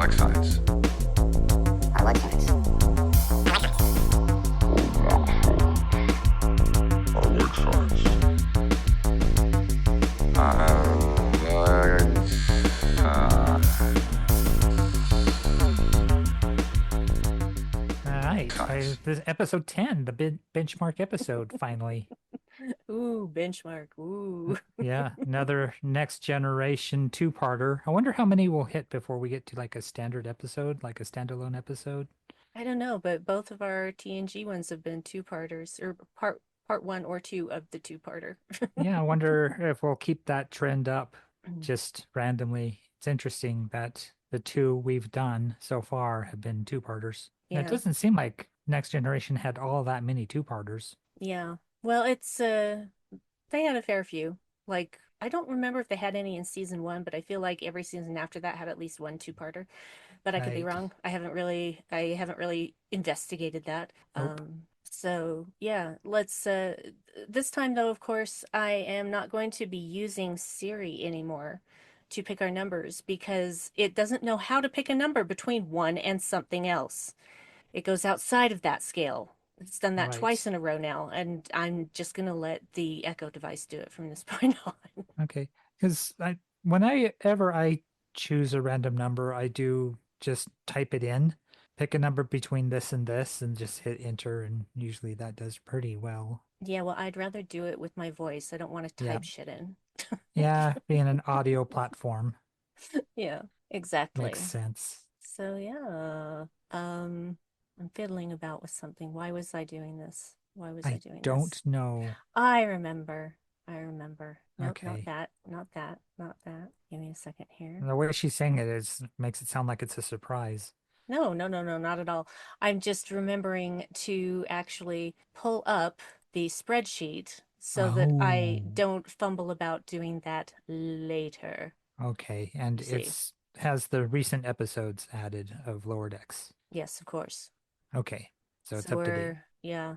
like science. I like science. I like science. All right, Science. this is episode 10, the benchmark episode, finally. Ooh, benchmark. Ooh. Yeah, another next generation two-parter. I wonder how many we'll hit before we get to like a standard episode, like a standalone episode. I don't know, but both of our TNG ones have been two-parters, or part one or two of the two-parter. Yeah, I wonder if we'll keep that trend up just randomly. It's interesting that the two we've done so far have been two-parters. And it Yeah. doesn't seem like Next Generation had all that many two-parters. Yeah. Well, it's they had a fair few. Like, I don't remember if they had any in season one, but I feel like every season after that had at least one two-parter. But I could be Right. wrong. I haven't really investigated that. Nope. So yeah, let's this time though, of course, I am not going to be using Siri anymore to pick our numbers because it doesn't know how to pick a number between one and something else. It goes outside of that scale. It's done that twice Right. in a row now, and I'm just gonna let the Echo device do it from this point on. Okay. Because whenever I choose a random number, I do just type it in, pick a number between this and this, and just hit enter, and usually that does pretty well. Yeah, well, I'd rather do it with my voice. I don't want to Yeah. type shit in. Yeah, being an audio platform Yeah, exactly. makes sense. So yeah, I'm fiddling about with something. Why was I doing this? Why was I I doing don't this? know. I remember. Nope, not Okay. that. Not that. Not that. Give me a second here. The way she's saying it is makes it sound like it's a surprise. No, not at all. I'm just remembering to actually pull up the spreadsheet so that I Oh, don't fumble about doing that later. okay. And You see? it's has the recent episodes added of Lower Decks. Yes, of course. Okay. So it's So up to date. yeah.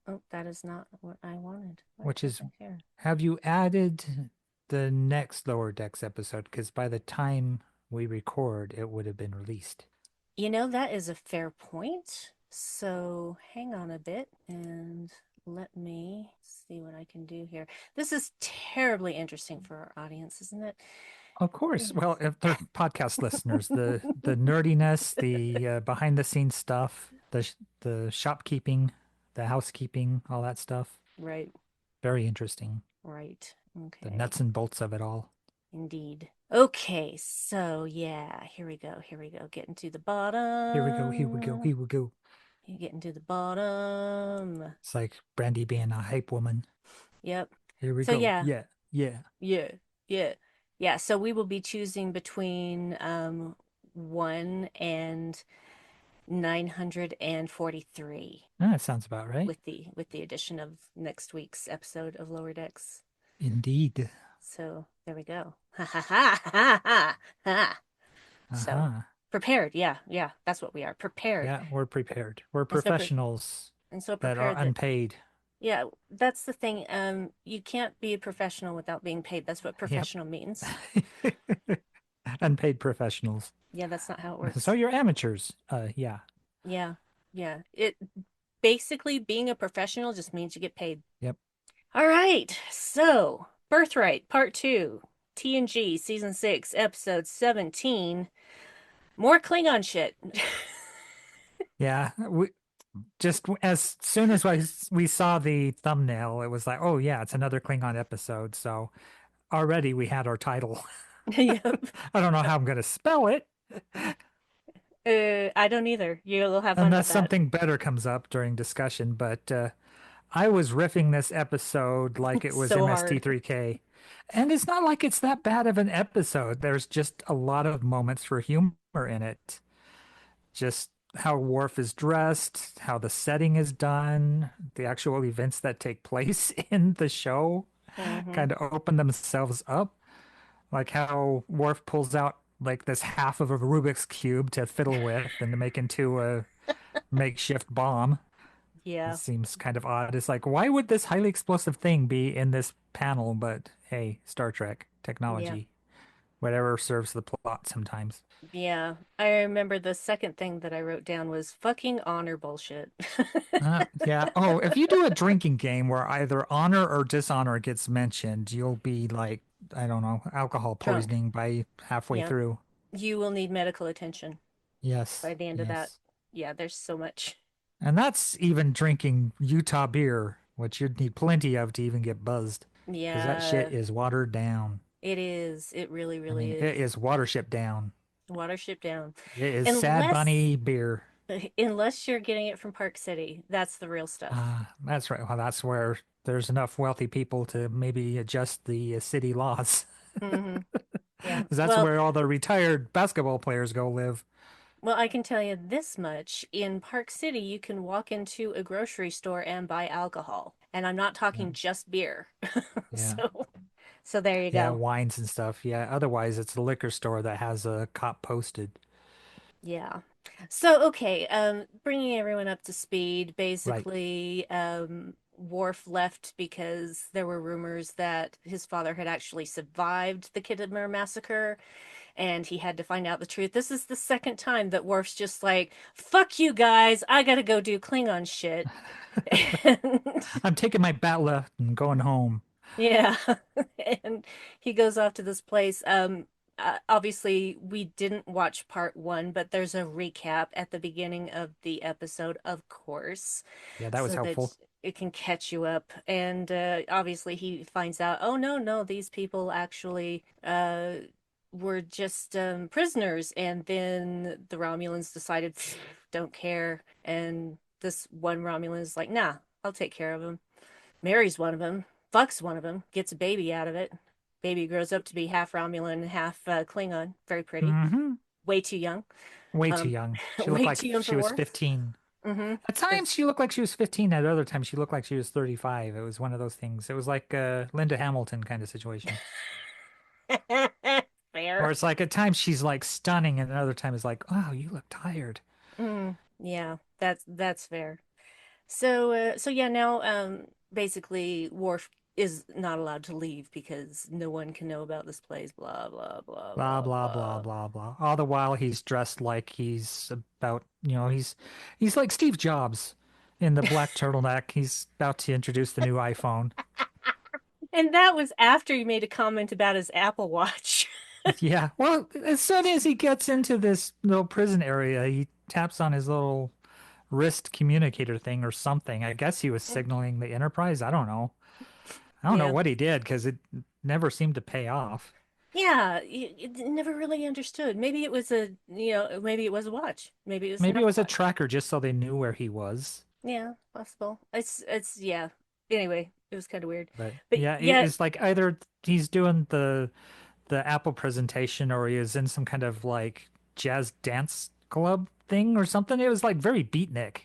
Oh, that is not what I wanted. What Which is, happened here? have you added the next Lower Decks episode? Because by the time we record, it would have been released. You know, that is a fair point. So hang on a bit and let me see what I can do here. This is terribly interesting for our audience, isn't it? Of course. Well, if they're podcast listeners, the nerdiness, the behind the scenes stuff, the shopkeeping, the housekeeping, all that stuff. Right, Very interesting. right. The Okay. nuts and bolts of it all. Indeed. Okay, so yeah, here we go. Getting to the bottom. Here we go. Here we go. Here we go. You're getting to the bottom. It's like Brandy being a hype woman. Yep. Here we So go. yeah. Yeah. Yeah, so we will be choosing between 1 and 943 That sounds about right. with the addition of next week's episode of Lower Decks. Indeed. So there we go. Ha ha ha ha ha ha. So Uh-huh. prepared, yeah, that's what we are. Prepared. Yeah, we're prepared. We're And so professionals And so that are prepared that unpaid. yeah, that's the thing. You can't be a professional without being paid. That's what Yep. professional means. Unpaid professionals. Yeah, that's not how it works. So you're amateurs. Yeah. Yeah. It basically being a professional just means you get paid. Yep. All right. So, Birthright Part 2, TNG Season 6, Episode 17. More Klingon shit. Yeah. Just as soon as we saw the thumbnail, it was like, oh yeah, it's another Klingon episode. So already we had our title. Yep. I don't know how I'm going to spell it. I don't either. You'll have fun Unless with that. something better comes up during discussion. But I was riffing this episode like it was So hard. MST3K. And it's not like it's that bad of an episode. There's just a lot of moments for humor in it. Just how Worf is dressed, how the setting is done, the actual events that take place in the show kind of open themselves up. Like how Worf pulls out like this half of a Rubik's Cube to fiddle with and to make into a makeshift bomb. Yeah. It seems kind of odd. It's like, why would this highly explosive thing be in this panel? But hey, Star Trek technology. whatever serves the plot sometimes. Yeah, I remember the second thing that I wrote down was fucking honor bullshit. Yeah. Oh, if you do a drinking game where either honor or dishonor gets mentioned, you'll be like, I don't know, alcohol Drunk. poisoning by halfway Yeah, through. you will need medical attention Yes. by the end of that. Yes. Yeah, there's so much. And that's even drinking Utah beer, which you'd need plenty of to even get buzzed, because that shit Yeah, is watered down. it is. It really, I really mean, it is. is watership down. Watership down. It is Sad Unless Bunny beer. unless you're getting it from Park City, that's the real stuff. That's right. Well, that's where there's enough wealthy people to maybe adjust the city laws. Hmm. Yeah. 'Cause that's where all the retired basketball players go live. Well, I can tell you this much. In Park City, you can walk into a grocery store and buy alcohol. And I'm not Yeah. talking just beer. Yeah. So, so there you Yeah, go. wines and stuff. Yeah. Otherwise, it's a liquor store that has a cop posted. Yeah. So, okay, bringing everyone up to speed, Right. basically, Worf left because there were rumors that his father had actually survived the Khitomer massacre, and he had to find out the truth. This is the second time that Worf's just like, "Fuck you guys, I gotta go do Klingon shit." And I'm taking my bat left and going home. yeah, and he goes off to this place. Obviously, we didn't watch part one, but there's a recap at the beginning of the episode, of course, Yeah, that was so that helpful. it can catch you up. And obviously, he finds out, oh no, no, these people actually were just prisoners. And then the Romulans decided, "Pfft, don't care. And this one Romulan is like, nah, I'll take care of him. Marries one of them, fucks one of them, gets a baby out of it. Baby grows up to be half Romulan, half Klingon. Very pretty. Hmm. Way too young. Way too Um, young. She looked way like too young she for was Worf. 15. Mm-hmm. At times she looked like she was 15. At other times she looked like she was 35. It was one of those things. It was like a Linda Hamilton kind of situation. Or Fair. it's like at times she's like stunning, and another time it's like, wow, you look tired. Yeah, that's fair. So yeah, now basically Worf is not allowed to leave because no one can know about this place, blah blah blah Blah blah blah blah blah. blah blah. All the while he's dressed like he's about, he's like Steve Jobs in the black turtleneck. He's about to introduce the new iPhone. And that was after he made a comment about his Apple Watch. Yeah. Well, as soon as he gets into this little prison area, he taps on his little wrist communicator thing or something. I guess he was signaling the Enterprise. I don't know. I don't know Yeah. what he did because it never seemed to pay off. Yeah, never really understood. Maybe it was maybe it was a watch. Maybe it was an Maybe it Apple was a Watch. tracker just so they knew where he was. Yeah, possible. Yeah. Anyway, it was kind of weird. But But yeah, yeah, it's like either he's doing the Apple presentation or he is in some kind of like jazz dance club thing or something. It was like very beatnik,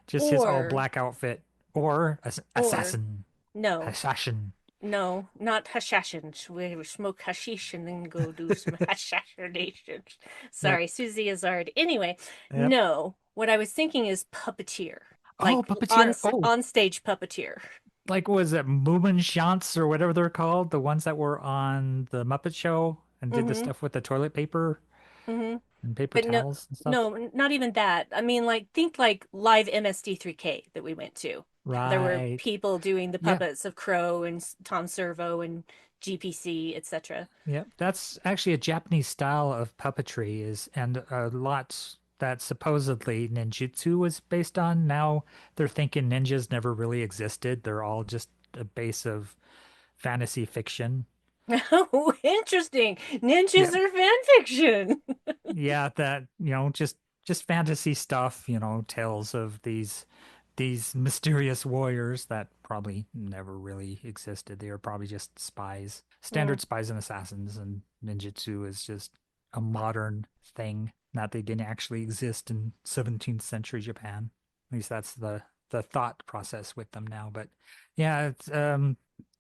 just his all or black outfit or or assassin, no. assassin. No, not hashishin. We smoke hashish and then go do some hashishinations. Yep, Sorry, Susie Azard. Anyway, yep. no. What I was thinking is puppeteer. Oh, Like puppeteer. Oh, on stage puppeteer. like was it Moomin Shants or whatever they're called? The ones that were on the Muppet Show and did the Mm-hmm. stuff with the toilet paper Mm-hmm. and paper But no, towels and stuff. no, not even that. I mean, like, think like live MSD3K that we went to. How there were Right. people doing the Yeah. puppets of Crow and Tom Servo and GPC, etc. Yeah. That's actually a Japanese style of puppetry is and a lot that supposedly ninjutsu was based on. Now they're thinking ninjas never really existed. They're all just a base of fantasy fiction. Oh, interesting. Yeah. Ninjas are fan fiction. Yeah, that, just fantasy stuff, tales of these mysterious warriors that probably never really existed. They were probably just spies, Yeah. standard spies and assassins, and ninjutsu is just a modern thing. Not they didn't actually exist in 17th century Japan. At least that's the thought process with them now. But yeah, it's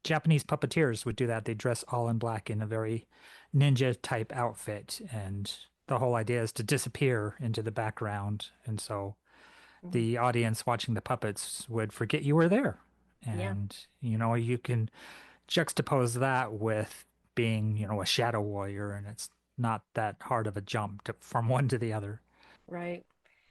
Japanese puppeteers would do that. They dress all in black in a very ninja type outfit, and the whole idea is to disappear into the background. And so Mhm. the audience watching the puppets would forget you were there. Yeah. And, you can juxtapose that with being, a shadow warrior, and it's not that hard of a jump from one to the other, Right.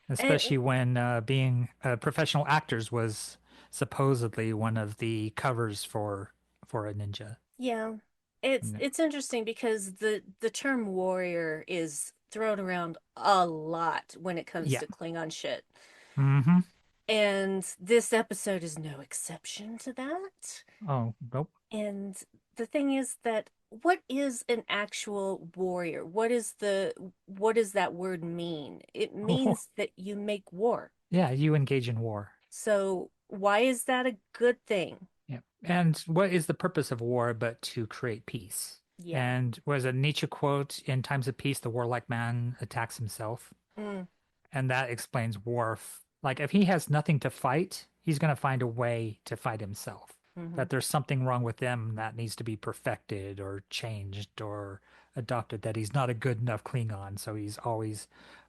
And especially when being professional actors was supposedly one of the covers for a ninja. yeah, it's Yeah. it's interesting because the term warrior is thrown around a lot when it comes Yeah. to Klingon shit. Hmm. And this episode is no exception to that. Oh, nope. And the thing is that what is an actual warrior? What does that word mean? It Oh, means that you make war. yeah, you engage in war. So why is that a good thing? Yeah. And what is the purpose of war but to create peace? Yeah. And was a Nietzsche quote, in times of peace, the warlike man attacks himself. Mm, And that explains Worf. Like, if he has nothing to fight, he's going to find a way to fight himself. hmm. That there's something wrong with him that needs to be perfected or changed or adopted, that he's not a good enough Klingon. So he's always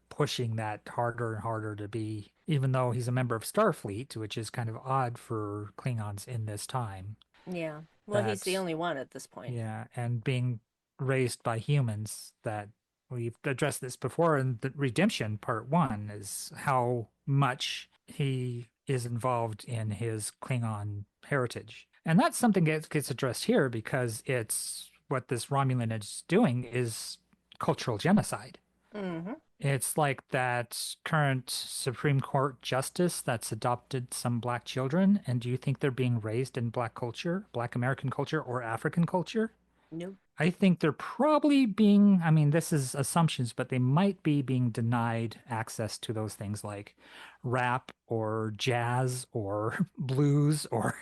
pushing that harder and harder to be, even though he's a member of Starfleet, which is kind of odd for Klingons in this time. Yeah. Well, he's the That, only one at this point. yeah, and being raised by humans, that we've addressed this before in the Redemption Part One, is how much he is involved in his Klingon heritage. And that's something that gets addressed here because it's what this Romulan is doing is cultural genocide. Hmm. It's like that current Supreme Court justice that's adopted some black children. And do you think they're being raised in black culture, black American culture, or African culture? Nope. I think they're probably being, I mean, this is assumptions, but they might be being denied access to those things like rap or jazz or blues or,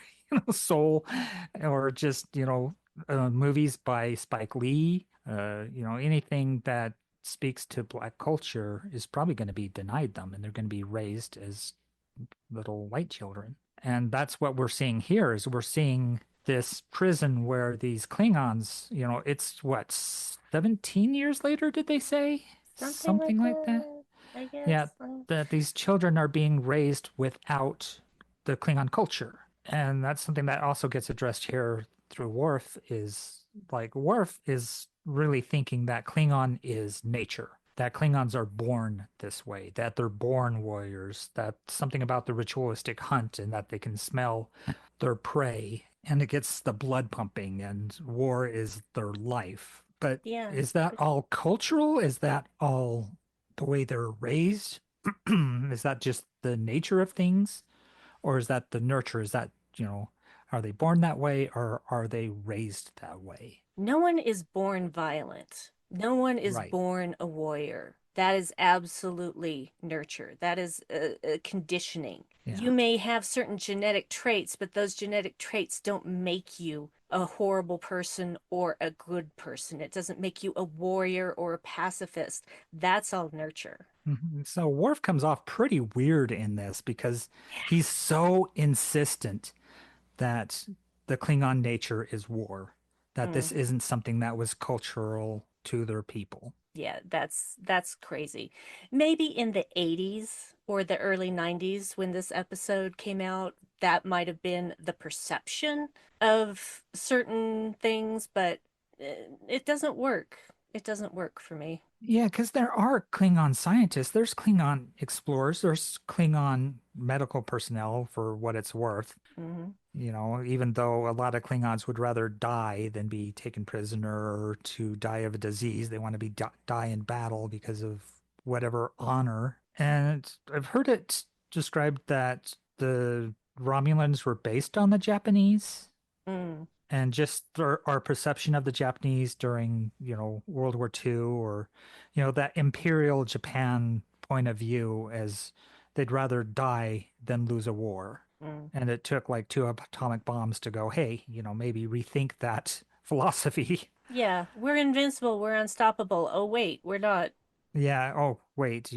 soul, or just, movies by Spike Lee. Anything that speaks to Black culture is probably going to be denied them, and they're going to be raised as little white children. And that's what we're seeing here is we're seeing this prison where these Klingons, it's what, 17 years later, did they say? Something like Something like that. that, I Yeah, guess. that these children are being raised without the Klingon culture. And that's something that also gets addressed here through Worf, is like Worf is really thinking that Klingon is nature, that Klingons are born this way, that they're born warriors, that something about the ritualistic hunt and that they can smell their prey and it gets the blood pumping and war is their life. But Yeah. is that all cultural? Is that all the way they're raised? Is that just the nature of things? Or is that the nurture? Is that, are they born that way or are they raised that way? No one is born violent. No one is Right. born a warrior. That is absolutely nurture. That is a conditioning. Yeah. You may have certain genetic traits, but those genetic traits don't make you a horrible person or a good person. It doesn't make you a warrior or a pacifist. That's all nurture. Mhm. So Worf comes off pretty weird in this because he's so insistent that the Klingon nature is war, that Mm. this isn't something that was cultural to their people. Yeah, that's crazy. Maybe in the 80s or the early 90s when this episode came out, that might have been the perception of certain things, but it doesn't work. It doesn't work for me. Yeah, because there are Klingon scientists, there's Klingon explorers, there's Klingon medical personnel for what it's worth. Hmm. Even though a lot of Klingons would rather die than be taken prisoner or to die of a disease, they want to be die in battle because of whatever honor. And I've heard it described that the Romulans were based on the Japanese, Mm, and just our perception of the Japanese during, World War II, or, that Imperial Japan point of view, as they'd rather die than lose a war. mm. And it took like two atomic bombs to go, hey, maybe rethink that philosophy. Yeah, we're invincible, we're unstoppable. Oh wait, we're not. Yeah. Oh, wait,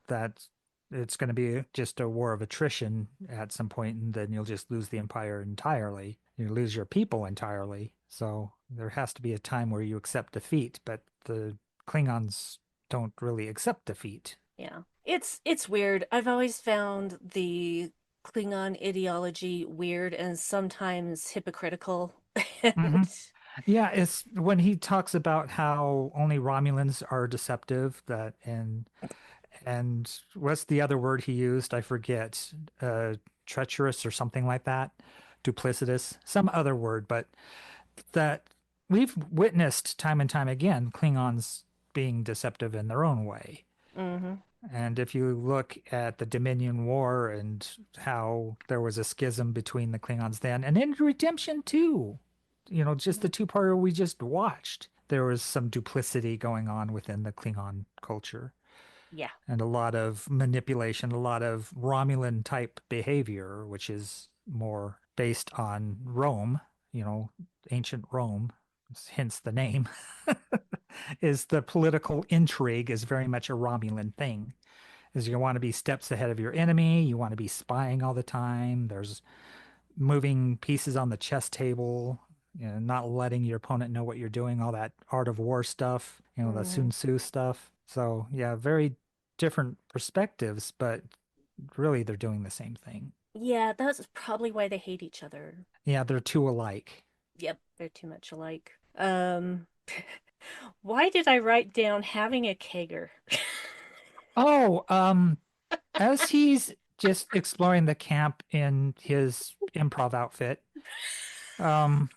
that it's going to be just a war of attrition at some point, and then you'll just lose the empire entirely. You lose your people entirely. So there has to be a time where you accept defeat, but the Klingons don't really accept defeat. Yeah. It's weird. I've always found the Klingon ideology weird and sometimes hypocritical. And Hmm. Yeah, it's when he talks about how only Romulans are deceptive, that and what's the other word he used? I forget. Uh, treacherous or something like that. Duplicitous, some other word, but that we've witnessed time and time again Klingons being deceptive in their own way. Mm-hmm. And if you look at the Dominion War and how there was a schism between the Klingons then, and in Redemption too, just the two-parter we just watched, there was some duplicity going on within the Klingon culture Yeah. and a lot of manipulation, a lot of Romulan type behavior, which is more based on Rome, ancient Rome, hence the name, is the political intrigue is very much a Romulan thing. Is you want to be steps ahead of your enemy, you want to be spying all the time. There's moving pieces on the chess table, not letting your opponent know what you're doing, all that art of war stuff, the Mm-hmm. Sun Tzu stuff. So, yeah, very different perspectives, but really they're doing the same thing. Yeah, that's probably why they hate each other. Yeah, they're two alike. Yep, they're too much alike. Why did I write down having a kegger? Oh, as he's just exploring the camp in his improv outfit, um,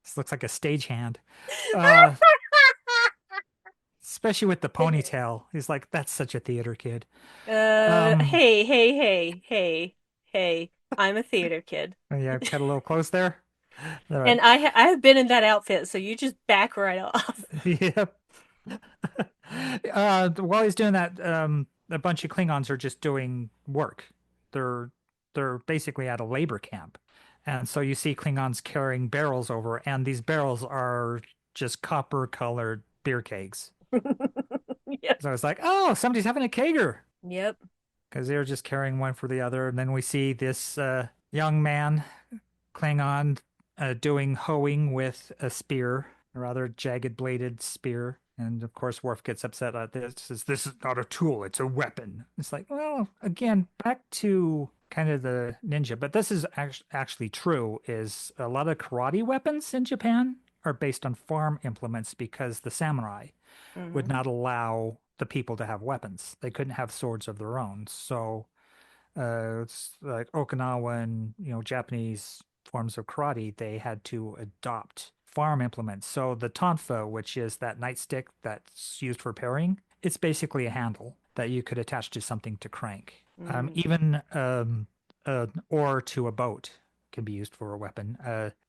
this looks like a stagehand. Uh, especially with the ponytail. He's like, that's such a theater kid. Um, Hey, hey, hey, hey, hey. I'm a theater kid. yeah, cut a little close there. All right. And I have been in that outfit, so you just back right off. Yep. While he's doing that, a bunch of Klingons are just doing work. They're they're basically at a labor camp. And so you see Klingons carrying barrels over, and these barrels are just copper colored beer kegs. Yep. So it's like, oh, somebody's having a kegger Yep. because they're just carrying one for the other. And then we see this young man, Klingon, doing hoeing with a spear, a rather jagged bladed spear. And of course, Worf gets upset at this. Says, "This is not a tool; it's a weapon." It's like, well, again, back to kind of the ninja, but this is actually true. Is a lot of karate weapons in Japan are based on farm implements because the samurai would Hmm. not allow the people to have weapons. They couldn't have swords of their own. So it's like Okinawa and Japanese forms of karate, they had to adopt farm implements. So the tonfa, which is that nightstick that's used for parrying, it's basically a handle that you could attach to something to crank. Mm. Even an oar to a boat can be used for a weapon.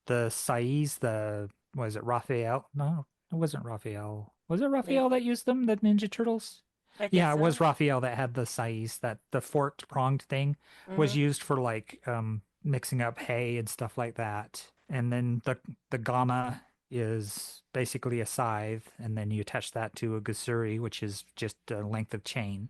The sais, the was it Raphael? No, it wasn't Raphael. Was it They, Raphael that used them, the Ninja Turtles? I think Yeah, it so. was Raphael that had the sais, that the forked pronged thing was Hmm. used for like mixing up hay and stuff like that. And then the gamma is basically a scythe, and then you attach that to a gusuri, which is just a length of chain.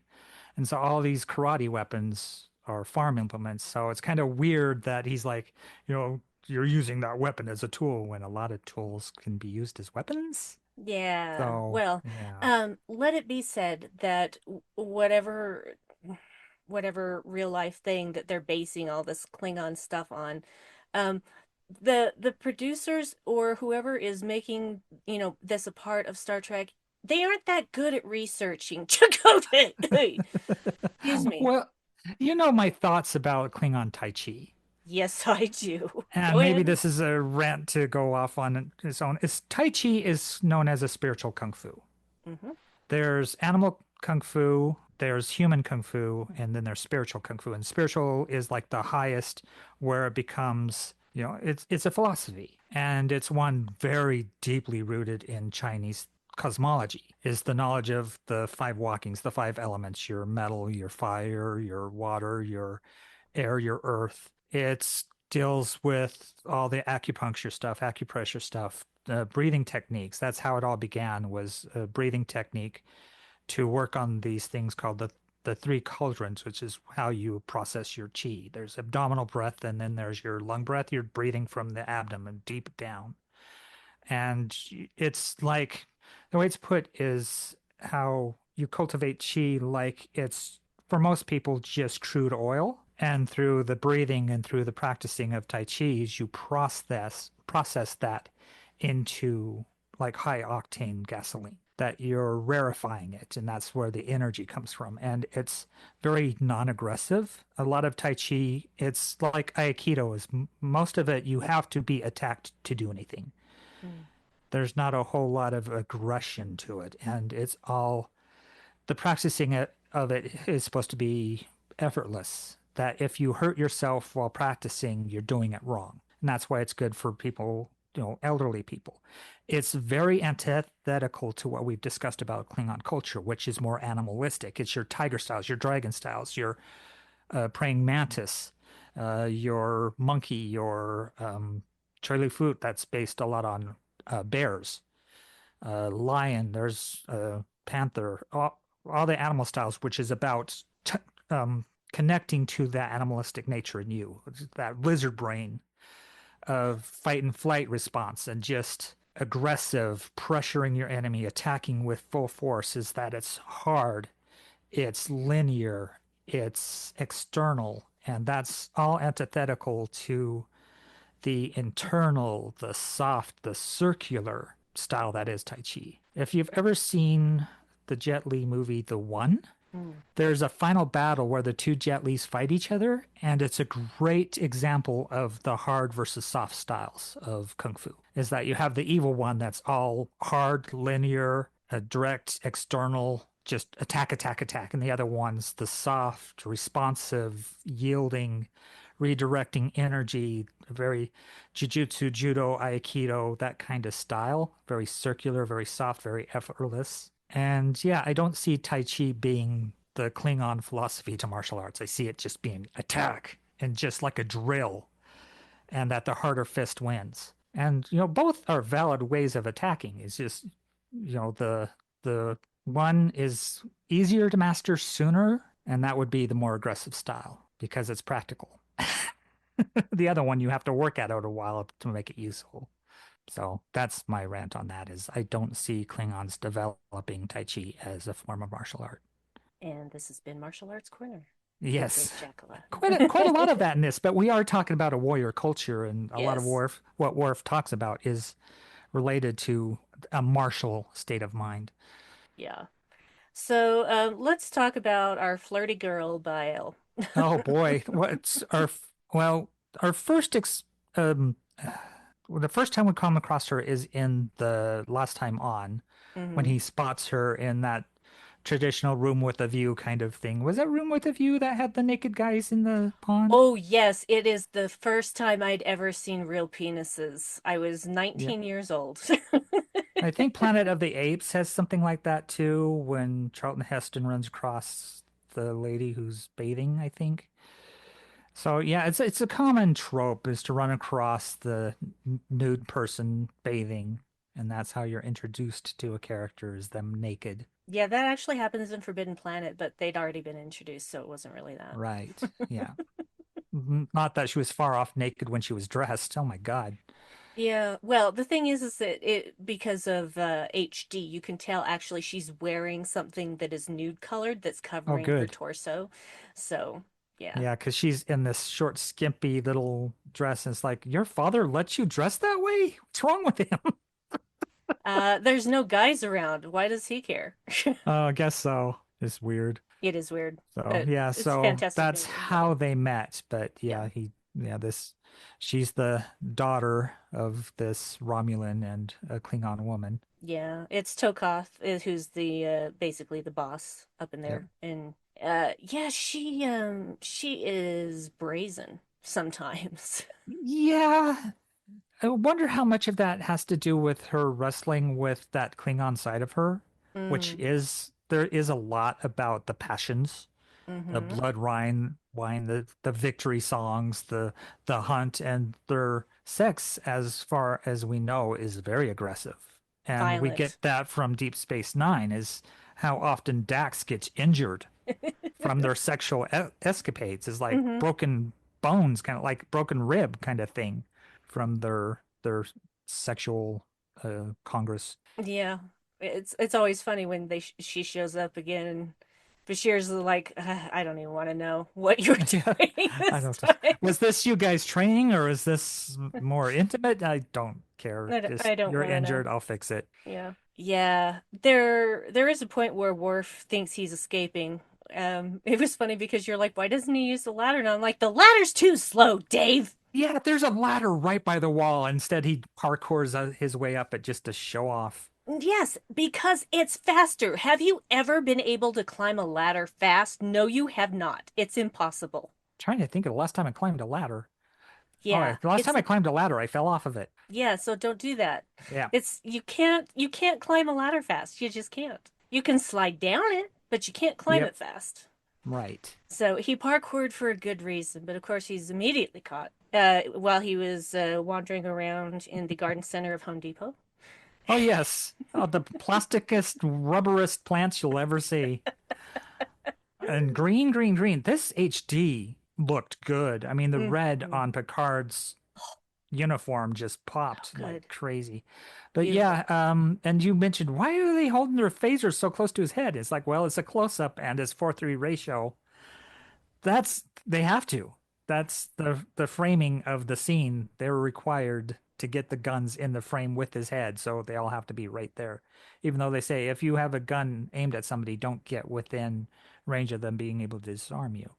And so all these karate weapons are farm implements. So it's kind of weird that he's like, you're using that weapon as a tool when a lot of tools can be used as weapons. Yeah. So Well, yeah. let it be said that whatever real life thing that they're basing all this Klingon stuff on, um, the producers or whoever is making, this a part of Star Trek, they aren't that good at researching. Excuse me. Well, you know my thoughts about Klingon Tai Chi. Yes, I do. Go And maybe ahead. this is a rant to go off on its own. Tai Chi is known as a spiritual kung fu. Hmm. There's animal kung fu, there's human kung fu, and then there's spiritual kung fu. And spiritual is like the highest where it becomes, it's a philosophy. And it's one very deeply rooted in Chinese cosmology, is the knowledge of the five walkings, the five elements, your metal, your fire, your water, your air, your earth. It deals with all the acupuncture stuff, acupressure stuff, breathing techniques. That's how it all began, was a breathing technique to work on these things called the three cauldrons, which is how you process your chi. There's abdominal breath, and then there's your lung breath. You're breathing from the abdomen deep down. And it's like the way it's put is how you cultivate chi like it's for most people just crude oil. And through the breathing and through the practicing of Tai Chi, you process that into like high octane gasoline, that you're rarefying it, and that's where the energy comes from. And it's very non-aggressive. A lot of Tai Chi, it's like Aikido is most of it, you have to be attacked to do anything. Mm. There's not a whole lot of aggression to it, and it's all the practicing of it is supposed to be effortless. That if you hurt yourself while practicing, you're doing it wrong. And that's why it's good for people, elderly people. It's very antithetical to what we've discussed about Klingon culture, which is more animalistic. It's your tiger styles, your dragon styles, your praying mantis, your monkey, your Charlie flute that's based a lot on bears, lion, there's panther, all the animal styles, which is about connecting to that animalistic nature in you, that lizard brain of fight and flight response and just aggressive, pressuring your enemy, attacking with full force, is that it's hard, it's linear, it's external, and that's all antithetical to the internal, the soft, the circular style that is Tai Chi. If you've ever seen the Jet Li movie, The One, Mm. there's a final battle where the two Jet Lis fight each other, and it's a great example of the hard versus soft styles of Kung Fu. Is that you have the evil one that's all hard, linear, direct, external, just attack, attack, attack, and the other one's the soft, responsive, yielding, redirecting energy, very jujutsu, judo, aikido, that kind of style. Very circular, very soft, very effortless. And yeah, I don't see Tai Chi being the Klingon philosophy to martial arts. I see it just being attack and just like a drill, and that the harder fist wins. And both are valid ways of attacking. It's just the one is easier to master sooner, and that would be the more aggressive style because it's practical. The other one you have to work at it a while to make it useful. So that's my rant on that, is I don't see Klingons developing Tai Chi as a form of martial art. And this has been Martial Arts Corner with Yes, Dave Jackola. quite a lot of that in this, but we are talking about a warrior culture, and a lot of Yes. What Worf talks about is related to a martial state of mind. Yeah. So let's talk about our flirty girl, Bile. Oh boy, what's our well, our first well, the first time we come across her is in the last time on, when Hmm. he spots her in that traditional room with a view kind of thing. Was that room with a view that had the naked guys in the pond? Oh, yes, it is the first time I'd ever seen real penises. I was Yeah. 19 years old. I think Planet of the Apes has something like that too, when Charlton Heston runs across the lady who's bathing, I think. So yeah, it's a common trope is to run across the nude person bathing, and that's how you're introduced to a character, is them naked. Yeah, that actually happens in Forbidden Planet, but they'd already been introduced, so it wasn't really that. Right. Yeah. Not that she was far off naked when she was dressed. Oh my God. Yeah, well, the thing is that it because of HD, you can tell actually she's wearing something that is nude colored that's Oh, covering her good. torso. So, yeah. Yeah, because she's in this short, skimpy little dress, and it's like, your father lets you dress that way? What's wrong with him? There's no guys around. Why does he care? Oh, I guess so. It's weird. It is weird, So but yeah, it's a so fantastic that's movie. So, how they met. But yeah. she's the daughter of this Romulan and a Klingon woman. Yeah, it's Tokoth who's the basically the boss up in Yep. there. And yeah, she is brazen sometimes. Yeah, I wonder how much of that has to do with her wrestling with that Klingon side of her, which Mm, is there is a lot about the passions, the mm-hmm. blood wine, the victory songs, the hunt, and their sex, as far as we know, is very aggressive. And we Violent. get that from Deep Space Nine, is how often Dax gets injured from their sexual escapades, is like Hmm. broken bones, kind of like broken rib kind of thing from their sexual congress. Yeah, it's always funny when she shows up again Bashir's like, I don't even want to know what you're Yeah, doing I this don't. time. Was this you guys training or is this more intimate? I don't care. Just I don't you're want to know. injured. I'll fix it. Yeah. Yeah. There is a point where Worf thinks he's escaping. It was funny because you're like, why doesn't he use the ladder? And I'm like, the ladder's too slow, Dave. Yeah, there's a ladder right by the wall. Instead, he parkours his way up it just to show off. Yes, because it's faster. Have you ever been able to climb a ladder fast? No, you have not. It's impossible. Trying to think of the last time I climbed a ladder. Oh, Yeah, the last it's time I climbed a ladder, I fell off of it. yeah, so don't do that. Yeah. It's you can't climb a ladder fast. You just can't. You can slide down it, but you can't climb Yep. it fast. Right. So he parkoured for a good reason, but of course he's immediately caught while he was wandering around in the garden center of Home Depot. Oh, yes. Oh, the plasticest, rubberest plants you'll ever see. And green, green, green. This HD looked good. I mean, the red Mhm. on Picard's uniform just Oh, popped like good. crazy. But Beautiful. yeah, and you mentioned why are they holding their phasers so close to his head? It's like, well, it's a close up and it's 4:3 ratio. That's they have to. That's the framing of the scene. They're required to get the guns in the frame with his head, so they all have to be right there. Even though they say if you have a gun aimed at somebody, don't get within range of them being able to disarm you.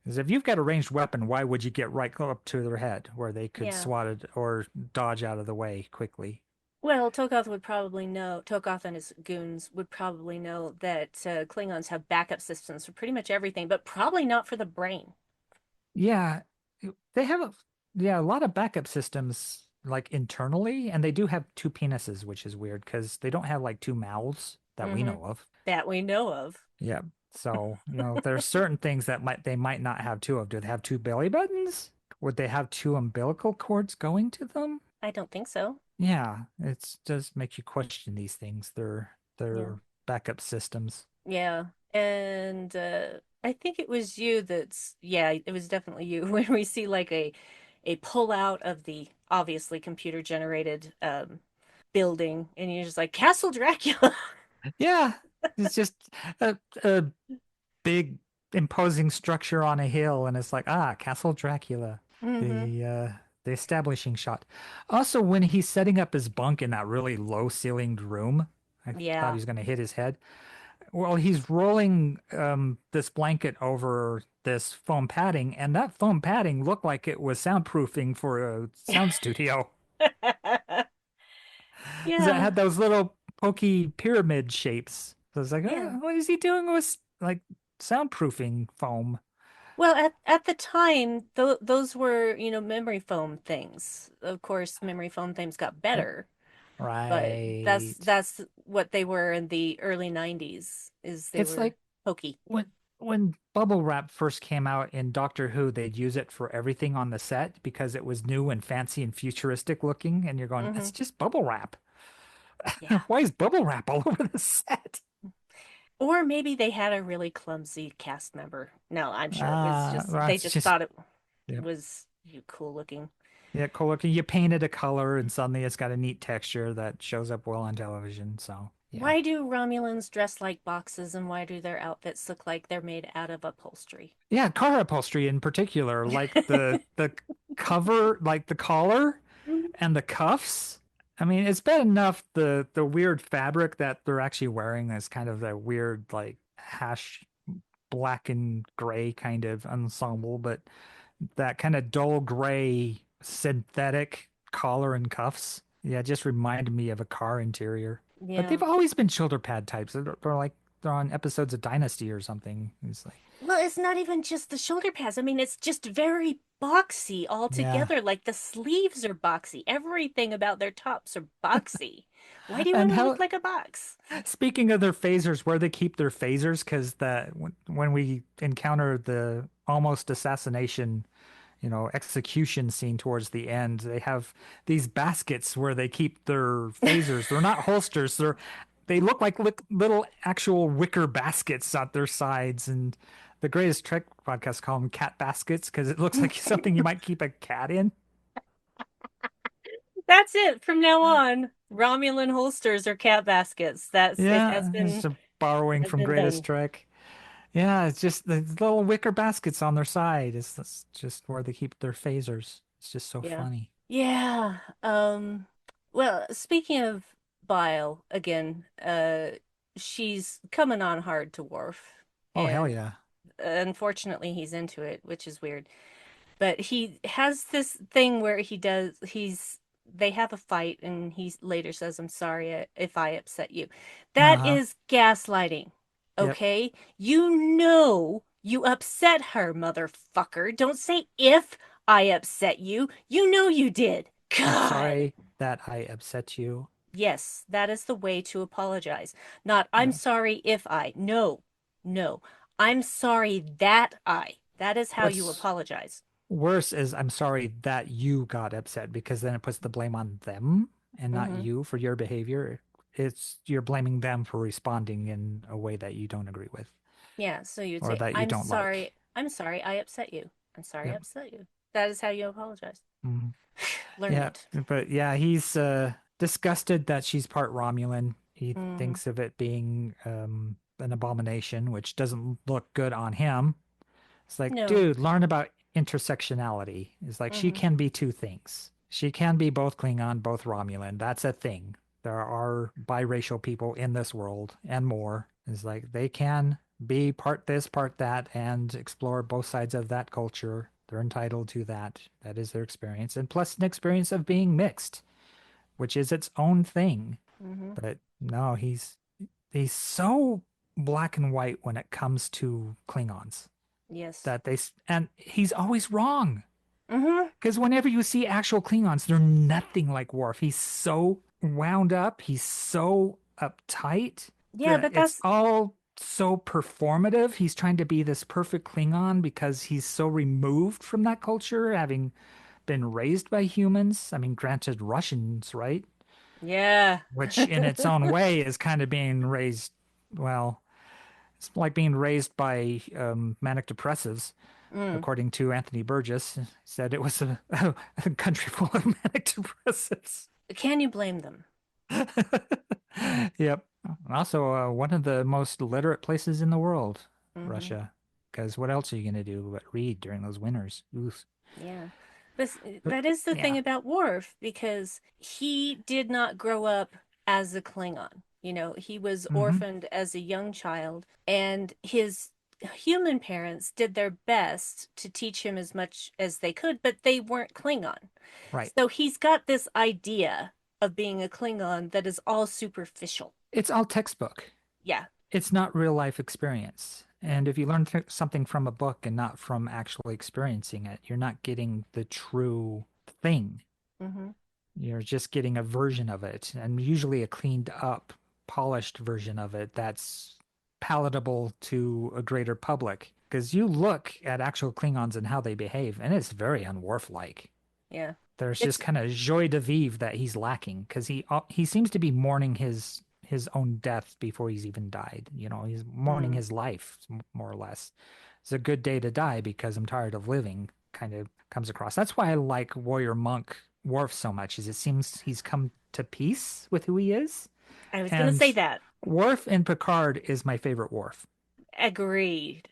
Because if you've got a ranged weapon, why would you get right up to their head where they could Yeah. swat it or dodge out of the way quickly? Well, Tokoth would probably know, Tokoth and his goons would probably know that Klingons have backup systems for pretty much everything, but probably not for the brain. Yeah, they have a lot of backup systems like internally, and they do have two penises, which is weird because they don't have like two mouths that we Hmm. know of. That we know of. Yeah. So, there's certain things that they might not have two of. Do they have two belly buttons? Would they have two umbilical cords going to them? I don't think so. Yeah, it's does make you question these things. Yeah. They're backup systems. Yeah. And I think it was you that's, yeah, it was definitely you when we see like a pull out of the obviously computer generated building and you're just like Castle Dracula. Yeah, it's just a big imposing structure on a hill, and it's like, Castle Dracula, Hmm. the uh the establishing shot. Also, when he's setting up his bunk in that really low ceilinged room, I thought he Yeah. was gonna hit his head. Well, he's rolling this blanket over this foam padding, and that foam padding looked like it was soundproofing for a sound studio. Because it Yeah. had those little pokey pyramid shapes. So I was like, Yeah. what is he doing with like soundproofing foam? Well, at the time, those were, memory foam things. Of course, memory foam things got Yep. better, but Right. that's what they were in the early 90s, is they It's were like pokey. when bubble wrap first came out in Doctor Who, they'd use it for everything on the set because it was new and fancy and futuristic looking, and you're going, Hmm. it's just bubble wrap. Yeah. Why is bubble wrap all over the set? Or maybe they had a really clumsy cast member. No, I'm sure it was just they That's just just thought it yeah. was cool looking. Yeah, cool looking. You painted a color and suddenly it's got a neat texture that shows up well on television. So yeah. Why do Romulans dress like boxes and why do their outfits look like they're made out of upholstery? Yeah, car upholstery in particular, like the cover, like the collar and the cuffs. I mean, it's bad enough the weird fabric that they're actually wearing is kind of a weird like hash black and gray kind of ensemble, but that kind of dull gray synthetic collar and cuffs. Yeah, it just reminded me of a car interior. But Yeah. they've always been shoulder pad types. They're like they're on episodes of Dynasty or something. It's like, Well, it's not even just the shoulder pads. I mean, it's just very boxy yeah. altogether. Like the sleeves are boxy. Everything about their tops are boxy. Why do you And want to look how like a box? speaking of their phasers, where they keep their phasers, because that when we encounter the almost assassination, execution scene towards the end, they have these baskets where they keep their phasers. They're not holsters. They look like little actual wicker baskets at their sides. And the Greatest Trek podcast call them cat baskets because it looks like something you might keep a cat in. That's it from now on. Romulan holsters or cat baskets. It Yeah, it's a it borrowing has from been Greatest done. Trek. Yeah, it's just the little wicker baskets on their side. That's just where they keep their phasers. It's just so Yeah. funny. Yeah. Well, speaking of Bile again, she's coming on hard to Worf, Oh, hell and yeah. unfortunately he's into it, which is weird. But he has this thing where they have a fight and he later says, "I'm sorry if I upset you." That Uh-huh. is gaslighting. Yep. Okay? You know you upset her, motherfucker. Don't say if I upset you. You know you did. I'm God. sorry that I upset you. Yes, that is the way to apologize. Not, I'm Yeah. sorry if I. No, no. I'm sorry that I. That is how you What's apologize. worse is I'm sorry that you got upset because then it puts the blame on them and not Hmm. you for your behavior. It's you're blaming them for responding in a way that you don't agree with Yeah, so you'd or say, that you don't like. I'm sorry I upset you. I'm sorry I Yep. upset you. That is how you apologize. Mhm. Learn Yeah, it. but yeah, he's disgusted that she's part Romulan. He Hmm. thinks of it being an abomination, which doesn't look good on him. It's like, No. dude, learn about intersectionality. It's like she Hmm. can be two things. She can be both Klingon, both Romulan. That's a thing. There are biracial people in this world and more. It's like they can be part this, part that, and explore both sides of that culture. They're entitled to that. That is their experience. And plus an experience of being mixed, which is its own thing. Hmm. But no, he's so black and white when it comes to Klingons Yes. that and he's always wrong Hmm. because whenever you see actual Klingons, they're nothing like Worf. He's so wound up, he's so uptight Yeah, that but it's that's all so performative. He's trying to be this perfect Klingon because he's so removed from that culture, having been raised by humans. I mean, granted, Russians, right? yeah. Which in its own way is kind of being raised, well, it's like being raised by manic depressives Mm. according to Anthony Burgess, said it was a country full of manic depressives. Can you blame them? Yep. Also, one of the most literate places in the world, Hmm. Russia. Because what else are you going to do but read during those winters? Oof. Yeah. This But that is the thing yeah. about Worf because he did not grow up as a Klingon. He was Hmm. orphaned as a young child, and his human parents did their best to teach him as much as they could, but they weren't Klingon. Right. So he's got this idea of being a Klingon that is all superficial. It's all textbook. Yeah. It's not real life experience. And if you learn something from a book and not from actually experiencing it, you're not getting the true thing. Hmm. You're just getting a version of it, and usually a cleaned up, polished version of it that's palatable to a greater public. Because you look at actual Klingons and how they behave, and it's very unworf-like. Yeah. There's just It's kind of joie de vivre that he's lacking because he seems to be mourning his own death before he's even died. You know, he's mourning mm, his life more or less. It's a good day to die because I'm tired of living. Kind of comes across. That's why I like Warrior Monk Worf so much. Is it seems he's come to peace with who he is, I was gonna and say that. Worf in Picard is my favorite Worf. Agreed.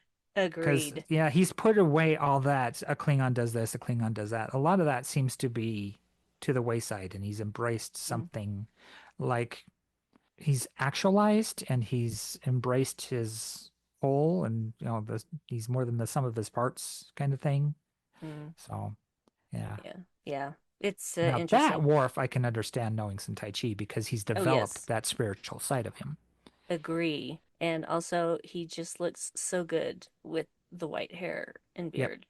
Because, Agreed. yeah, he's put away all that. A Klingon does this, a Klingon does that. A lot of that seems to be to the wayside, and he's embraced Mm, something like he's actualized and he's embraced his whole and, he's more than the sum of his parts kind of thing. mm. So, yeah. Yeah, yeah. It's Now, that interesting. Worf I can understand knowing some Tai Chi because he's Oh, developed yes, that spiritual side of him. agree. And also, he just looks so good with the white hair and Yep, beard.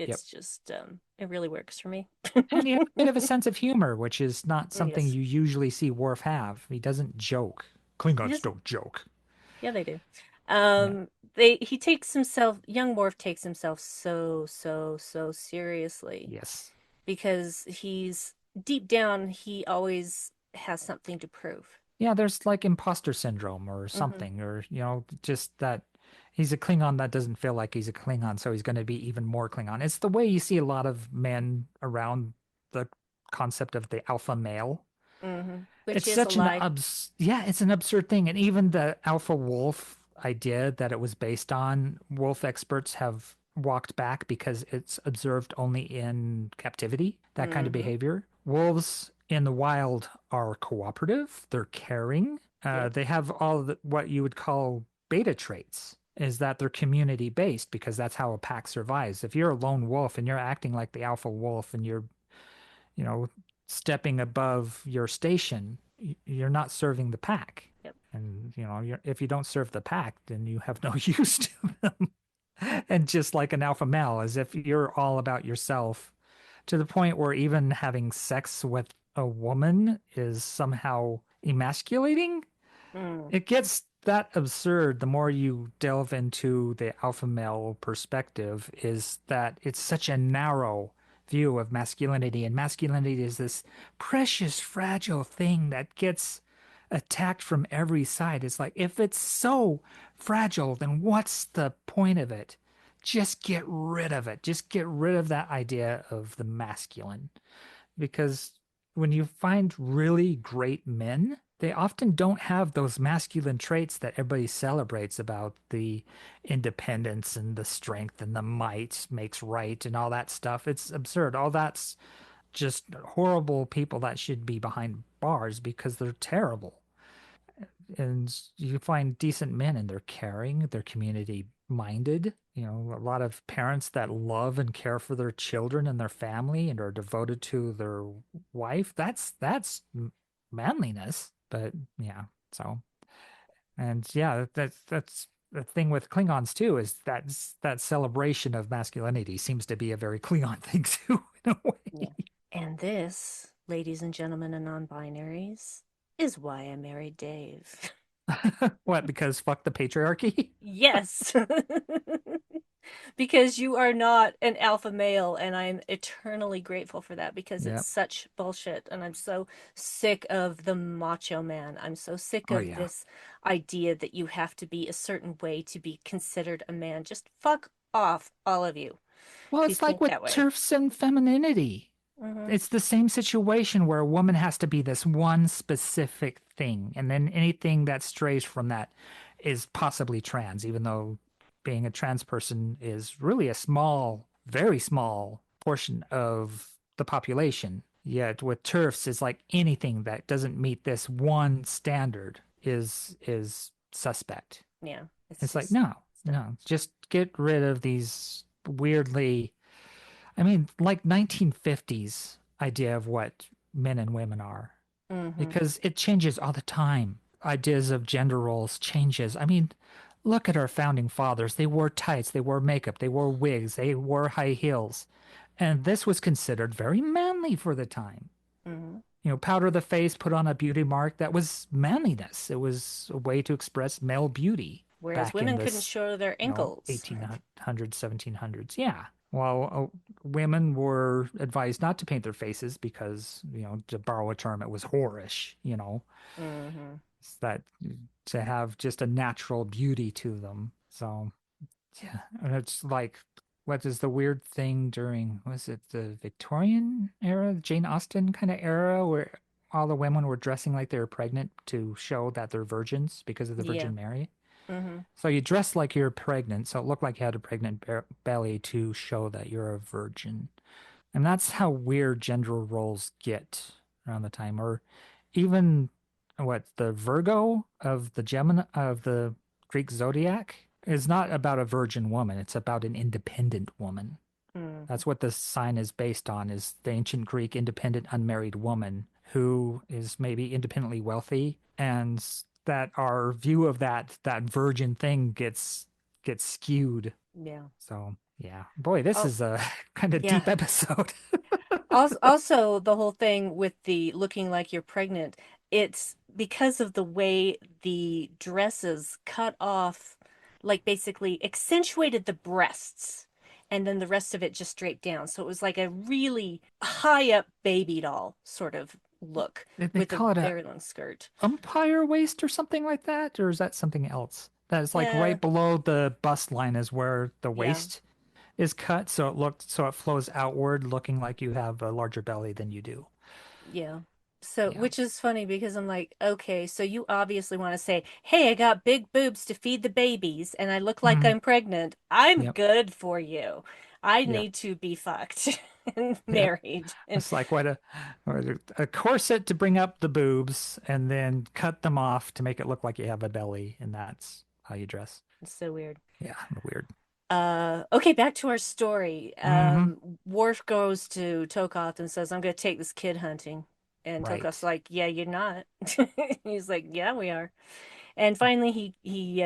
yep. It's just, it really works for me. And he has a bit of a sense of humor, which is not something Yes, you usually see Worf have. He doesn't joke. Klingons yes, don't joke. yeah, they do. Yeah. He takes himself, young Worf takes himself so, so, so seriously Yes. because he's deep down, he always has something to prove. Yeah, there's like imposter syndrome or Hmm. something, or, just that he's a Klingon that doesn't feel like he's a Klingon, so he's going to be even more Klingon. It's the way you see a lot of men around the concept of the alpha male. Hmm. Which It's is a such an lie. yeah, it's an absurd thing. And even the alpha wolf idea that it was based on, wolf experts have walked back because it's observed only in captivity, that kind of Mm-hmm. behavior. Wolves in the wild are cooperative, they're caring, Yep. they have all the, what you would call beta traits. Is that they're community based because that's how a pack survives. If you're a lone wolf and you're acting like the alpha wolf and you're, you know, stepping above your station, you're not serving the pack. Yep. And, you know, if you don't serve the pack, then you have no use to them. And just like an alpha male, as if you're all about yourself to the point where even having sex with a woman is somehow emasculating. Mm. It gets that absurd the more you delve into the alpha male perspective, is that it's such a narrow view of masculinity, and masculinity is this precious, fragile thing that gets attacked from every side. It's like, if it's so fragile, then what's the point of it? Just get rid of it. Just get rid of that idea of the masculine. Because when you find really great men, they often don't have those masculine traits that everybody celebrates about the independence and the strength and the might makes right and all that stuff. It's absurd. All that's just horrible people that should be behind bars because they're terrible. And you find decent men and they're caring, they're community minded. You know, a lot of parents that love and care for their children and their family and are devoted to their wife. That's manliness. But yeah, so and yeah, that's the thing with Klingons too, is that celebration of masculinity seems to be a very Klingon thing too, in a way. Yeah. And this, ladies and gentlemen and non-binaries, is why I married Dave. What, because fuck the patriarchy? Yes. Because you are not an alpha male, and I'm eternally grateful for that because it's Yep. such bullshit. And I'm so sick of the macho man. I'm so sick Oh of yeah. this idea that you have to be a certain way to be considered a man. Just fuck off, all of you, Well, who it's like think with that way. turfs and femininity. Hmm. It's the same situation where a woman has to be this one specific thing, and then anything that strays from that is possibly trans, even though being a trans person is really a small, very small portion of the population. Yet with turfs, it's like anything that doesn't meet this one standard is suspect. Yeah, it's It's like, just no, stuff. no, just get rid of these weirdly, I mean, like 1950s idea of what men and women are, Hmm. because it changes all the time. Ideas of gender roles changes. I mean, look at our founding fathers. They wore tights, they wore makeup, they wore wigs, they wore high heels. And this was considered very manly for the time. Hmm. You know, powder the face, put on a beauty mark, that was manliness. It was a way to express male beauty Whereas back in women couldn't this, show their you know, ankles. 1800s, 1700s. Yeah. While women were advised not to paint their faces because, you know, to borrow a term, it was whorish, you know, Hmm. it's that to have just a natural beauty to them. So, yeah. And it's like, what is the weird thing during, was it the Victorian era, Jane Austen kind of era, where all the women were dressing like they were pregnant to show that they're virgins because of the Yeah. Virgin Mary? Hmm. So you dress like you're pregnant, so it looked like you had a pregnant belly to show that you're a virgin. And that's how weird gender roles get around the time. Or even what the Virgo of the Gemini of the Greek zodiac is not about a virgin woman, it's about an independent woman. Hmm. That's what the sign is based on, is the ancient Greek independent unmarried woman who is maybe independently wealthy, and that our view of that virgin thing gets skewed. Yeah. So yeah, boy, this Oh, is a kind of yeah. deep episode. Also, the whole thing with the looking like you're pregnant, it's because of the way the dresses cut off, like basically accentuated the breasts, and then the rest of it just straight down. So it was like a really high up baby doll sort of look They with a call it a very long skirt. umpire waist or something like that, or is that something else? That is like Yeah, right below the bust line is where the yeah, waist is cut, so it flows outward, looking like you have a larger belly than you do. yeah. So, Yeah. which is funny because I'm like, okay, so you obviously want to say, hey, I got big boobs to feed the babies and I look like Hmm. I'm pregnant. I'm Yep. good for you. I Yep. need to be fucked and Yep. married. And It's like what a corset to bring up the boobs and then cut them off to make it look like you have a belly, and that's how you dress. it's so weird. Yeah, weird. Okay, back to our story. Hmm. Worf goes to Tokoth and says, I'm gonna take this kid hunting. And Tokoth's Right. like, yeah, you're not. He's like, yeah, we are. And finally he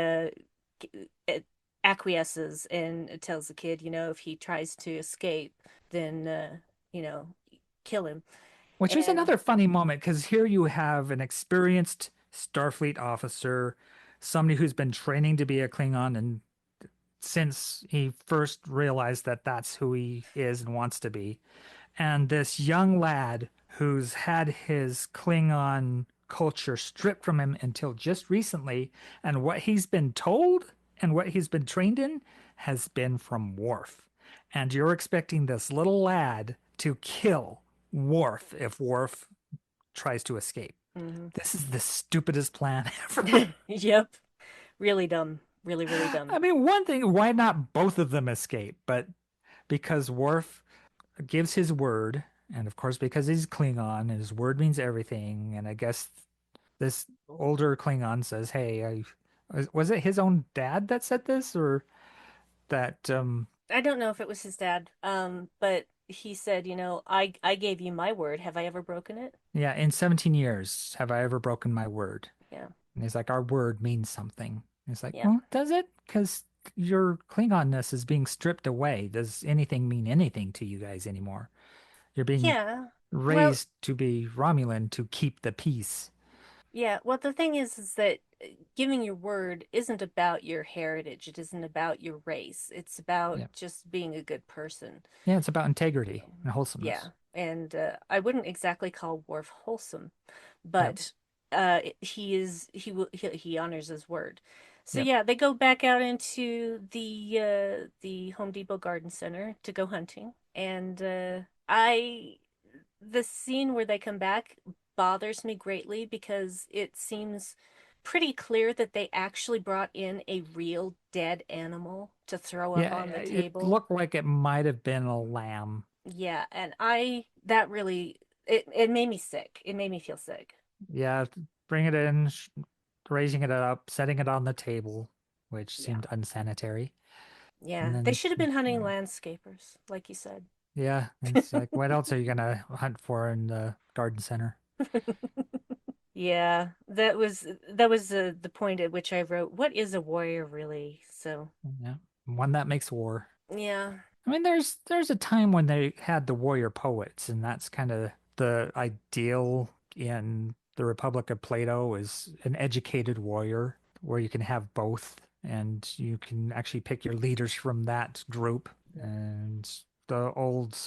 acquiesces and tells the kid, if he tries to escape, then you know, kill him. Which is And another funny moment because here you have an experienced Starfleet officer, somebody who's been training to be a Klingon and since he first realized that that's who he is and wants to be. And this young lad who's had his Klingon culture stripped from him until just recently, and what he's been told and what he's been trained in has been from Worf. And you're expecting this little lad to kill Worf if Worf tries to escape. mhm. This is the stupidest plan ever. Yep, really dumb. Really, really dumb. I mean, one thing, why not both of them escape? But because Worf gives his word, and of course, because he's Klingon, his word means everything. And I guess this older Klingon says, "Hey, was it his own dad that said this, or that?" I don't know if it was his dad, but he said, I gave you my word. Have I ever broken it? Yeah, in 17 years, have I ever broken my word? Yeah, And he's like, "Our word means something." And he's like, yeah, "Well, does it? Because your Klingonness is being stripped away. Does anything mean anything to you guys anymore? You're being yeah. Well, raised to be Romulan to keep the peace." yeah. Well, the thing is that giving your word isn't about your heritage. It isn't about your race. It's about Yeah. just being a good person. Yeah, it's about integrity and Yeah, wholesomeness. and I wouldn't exactly call Worf wholesome, Yep. but he is he honors his word. So Yep. yeah, they go back out into the Home Depot Garden Center to go hunting, and I the scene where they come back bothers me greatly because it seems pretty clear that they actually brought in a real dead animal to throw up Yeah, on the it table. looked like it might have been a lamb. Yeah, and I that really it made me sick. It made me feel sick. Yeah, bring it in, raising it up, setting it on the table, which Yeah. seemed unsanitary. And Yeah, they then, should have been hunting landscapers, like you said. yeah, it's like, what else are you gonna hunt for in the garden center? Yeah, that was the point at which I wrote, "What is a warrior really?" So, Yeah, one that makes war. yeah. I mean, there's a time when they had the warrior poets, and that's kind of the ideal in the Republic of Plato is an educated warrior, where you can have both, and you can actually pick your leaders from that group. And the old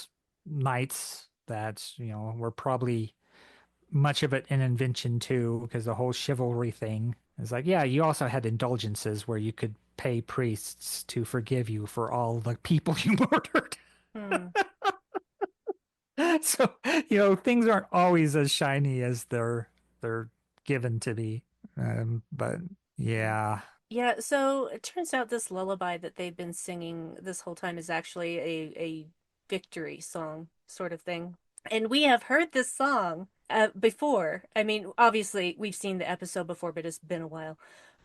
knights that, were probably much of it an invention too, because the whole chivalry thing is like, yeah, you also had indulgences where you could pay priests to forgive you for all the people you murdered. Hmm. So, things aren't always as shiny as they're given to be. But yeah. Yeah, so it turns out this lullaby that they've been singing this whole time is actually a victory song sort of thing. And we have heard this song before. I mean, obviously, we've seen the episode before, but it's been a while.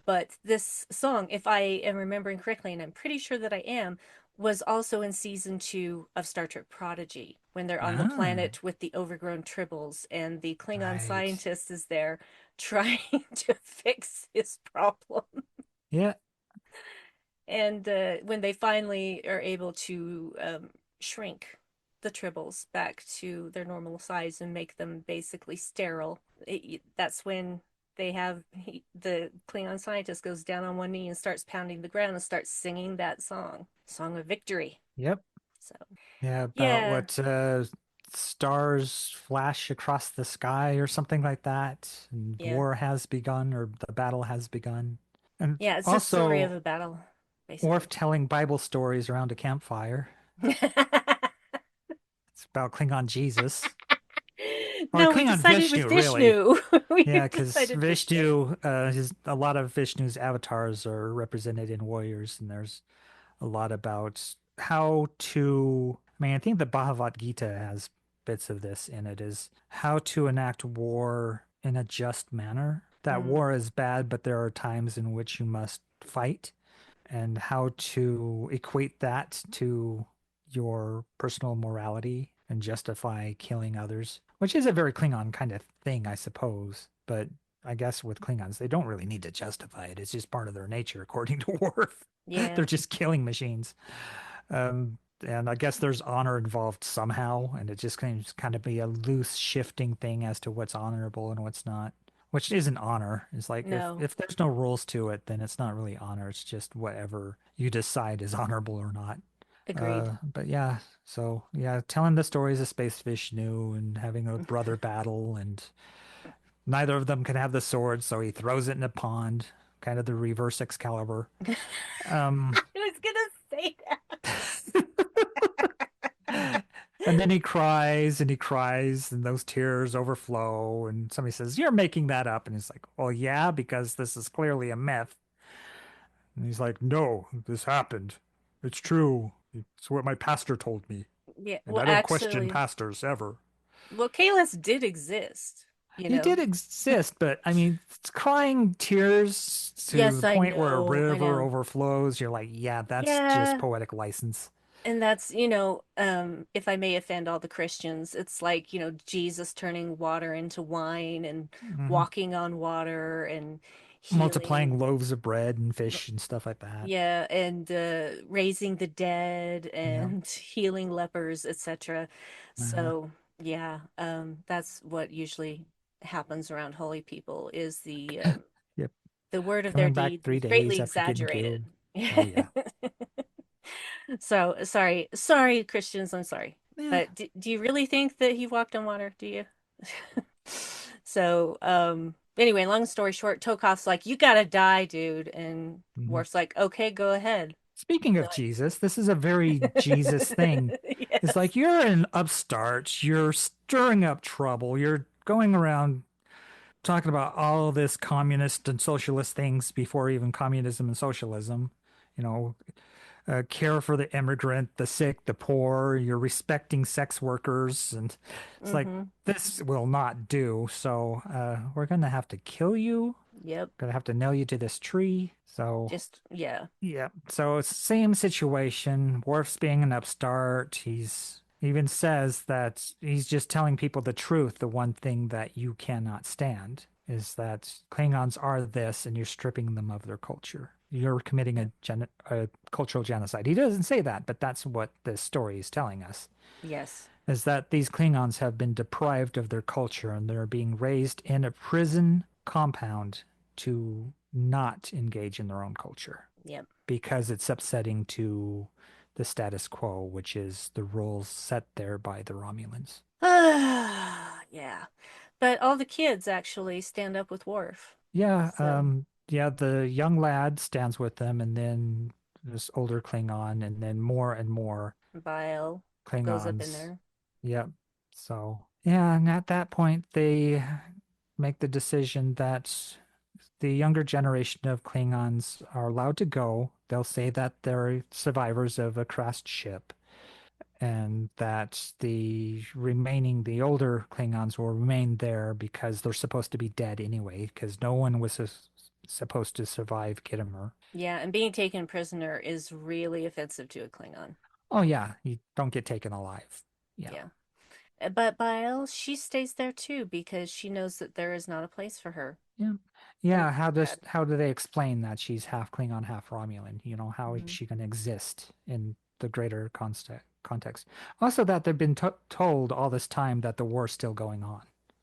But this song, if I am remembering correctly, and I'm pretty sure that I am, was also in season 2 of Star Trek Prodigy when they're on the Ah, planet with the overgrown tribbles and the Klingon right. scientist is there trying to fix his problem. Yeah. And when they finally are able to shrink the tribbles back to their normal size and make them basically sterile, that's when the Klingon scientist goes down on one knee and starts pounding the ground and starts singing that song of victory. Yep. So, Yeah, about yeah, what stars flash across the sky or something like that. And yeah, war has begun or the battle has begun. And yeah. It's a story of also a battle, Worf basically. telling Bible stories around a campfire. It's about Klingon Jesus. or No, we Klingon decided with Vishnu, really. Vishnu. We Yeah, because decided Vishnu. A lot of Vishnu's avatars are represented in warriors, and there's a lot about how to. I mean, I think the Bhagavad Gita has bits of this in it, is how to enact war in a just manner. That Mm, war is bad, but there are times in which you must fight, and how to equate that to your personal morality and justify killing others, which is a very Klingon kind of thing, I suppose. But I guess with Klingons, they don't really need to justify it. It's just part of their nature, according to Worf. They're yeah, just killing machines. And I guess there's honor involved somehow, and it just kind of be a loose shifting thing as to what's honorable and what's not, which isn't honor. It's like no, if there's no rules to it, then it's not really honor. It's just whatever you decide is honorable or not. agreed. But yeah, so yeah, telling the stories of Space Vishnu and having a brother battle, and neither of them can have the sword, so he throws it in a pond, kind of the reverse Excalibur. Um, I was gonna say And then he cries and he cries, and those tears overflow. And somebody says, "You're making that up." And he's like, "Well, yeah, because this is clearly a myth." And he's like, "No, this happened. It's true. It's what my pastor told me. yeah. And Well, I don't question actually, pastors ever." well, Kalis did exist, you He did know. exist, but I mean, it's crying tears to Yes, the I point where a know, I river know. overflows. You're like, yeah, that's just Yeah, poetic license. and that's, if I may offend all the Christians, it's like, Jesus turning water into wine and Hmm. walking on water and Multiplying healing, loaves of bread and fish and stuff like that. yeah, and raising the dead Yeah. and healing lepers, etc. Uh-huh. So, yeah, that's what usually happens around holy people is Yep. the word of their Coming back deeds three is greatly days after getting exaggerated. killed. Oh yeah. So sorry, Christians, I'm sorry. Yeah. But do you really think that he walked on water? Do you? So, anyway, long story short, Tokov's like, "You gotta die, dude," and Mhm. Worf's like, "Okay, go ahead." Speaking So of Jesus, this is a very Jesus thing. It's yes. like you're an upstart, you're stirring up trouble, you're going around talking about all this communist and socialist things before even communism and socialism. You know, care for the immigrant, the sick, the poor. You're respecting sex workers, and it's like Mm-hmm. this will not do. So we're gonna have to kill you. Yep. Gonna have to nail you to this tree. So Just yeah. yeah, so it's same situation. Worf's being an upstart. He even says that he's just telling people the truth. The one thing that you cannot stand is that Klingons are this, and you're stripping them of their culture. You're committing a cultural genocide. He doesn't say that, but that's what this story is telling us, Yes. is that these Klingons have been deprived of their culture and they're being raised in a prison compound to not engage in their own culture Yep. because it's upsetting to the status quo, which is the rules set there by the Romulans. Yeah. But all the kids actually stand up with Worf. Yeah, So yeah, the young lad stands with them, and then this older Klingon, and then more and more Bile goes up in Klingons. there. Yep. So, yeah, and at that point, they make the decision that the younger generation of Klingons are allowed to go. They'll say that they're survivors of a crashed ship, and that the older Klingons will remain there because they're supposed to be dead anyway, because no one was supposed to survive Kittimer. Yeah, and being taken prisoner is really offensive to a Klingon. Oh yeah, you don't get taken alive. Yeah. Yeah. But Bile, she stays there too because she knows that there is not a place for her. Yeah. And Yeah, that's sad. how do they explain that she's half Klingon, half Romulan? How is Mhm. she going to exist in the greater context? Also, that they've been told all this time that the war's still going on.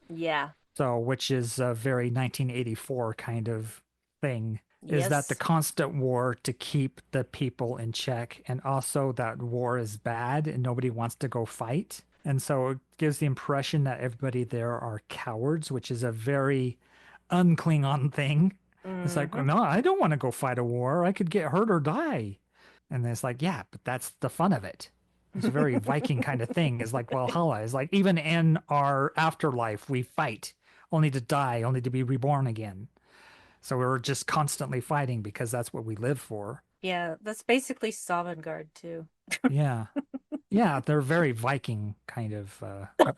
Yeah. So, which is a very 1984 kind of thing, is that the Yes. constant war to keep the people in check, and also that war is bad and nobody wants to go fight. And so it gives the impression that everybody there are cowards, which is a very unklingon thing. It's like, Hmm. no, I don't want to go fight a war. I could get hurt or die. And it's like, yeah, but that's the fun of it. It's a very Viking kind of thing. It's like Valhalla. It's like even in our afterlife, we fight only to die, only to be reborn again. So we're just constantly fighting because that's what we live for. Yeah, that's basically Sovngarde too. Yeah. Yeah, they're very Viking kind of